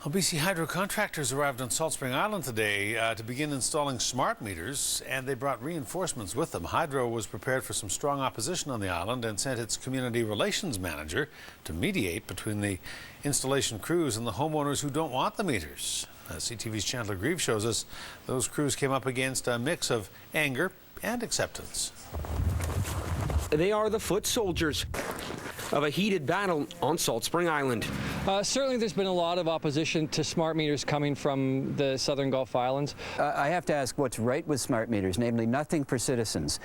Well, BC Hydro contractors arrived on Salt Spring Island today to begin installing smart meters, and they brought reinforcements with them. Hydro was prepared for some strong opposition on the island and sent its community relations manager to mediate between the installation crews and the homeowners who don't want the meters. CTV's Chandler Grieve shows us those crews came up against a mix of anger and acceptance. They are the foot soldiers of a heated battle on Salt Spring Island. Certainly there's been a lot of opposition to smart meters coming from the southern Gulf Islands. I have to ask what's right with smart meters, namely nothing for citizens.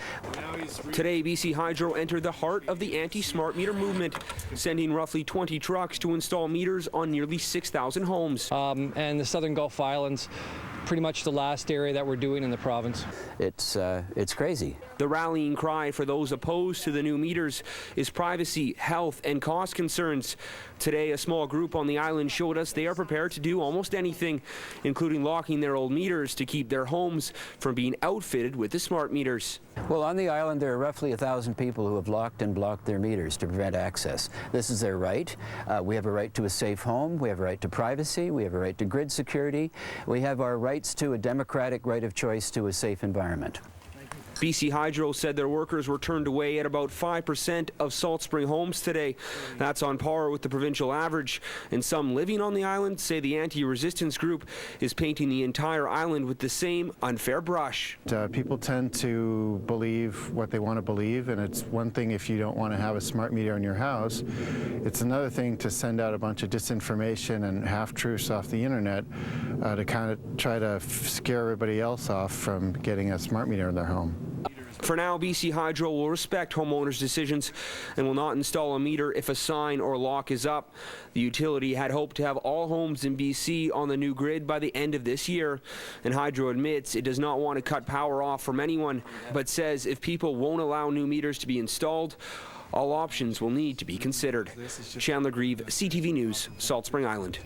Today, BC Hydro entered the heart of the anti-smart meter movement, sending roughly 20 trucks to install meters on nearly 6,000 homes. And the southern Gulf Islands, pretty much the last area that we're doing in the province. It's crazy. The rallying cry for those opposed to the new meters is privacy, health, and cost concerns. Today, a small group on the island showed us they are prepared to do almost anything, including locking their old meters to keep their homes from being outfitted with the smart meters. Well, on the island, there are roughly 1,000 people who have locked and blocked their meters to prevent access. This is their right. We have a right to a safe home. We have a right to privacy. We have a right to grid security. We have our rights to a democratic right of choice to a safe environment. BC Hydro said their workers were turned away at about 5% of Salt Spring homes today. That's on par with the provincial average. And some living on the island say the anti-resistance group is painting the entire island with the same unfair brush. People tend to believe what they want to believe, and it's one thing if you don't want to have a smart meter in your house. It's another thing to send out a bunch of disinformation and half-truths off the internet to kind of try to scare everybody else off from getting a smart meter in their home. For now, BC Hydro will respect homeowners' decisions and will not install a meter if a sign or lock is up. The utility had hoped to have all homes in BC on the new grid by the end of this year, and Hydro admits it does not want to cut power off from anyone, but says if people won't allow new meters to be installed, all options will need to be considered. Chandler Grieve, CTV News, Salt Spring Island.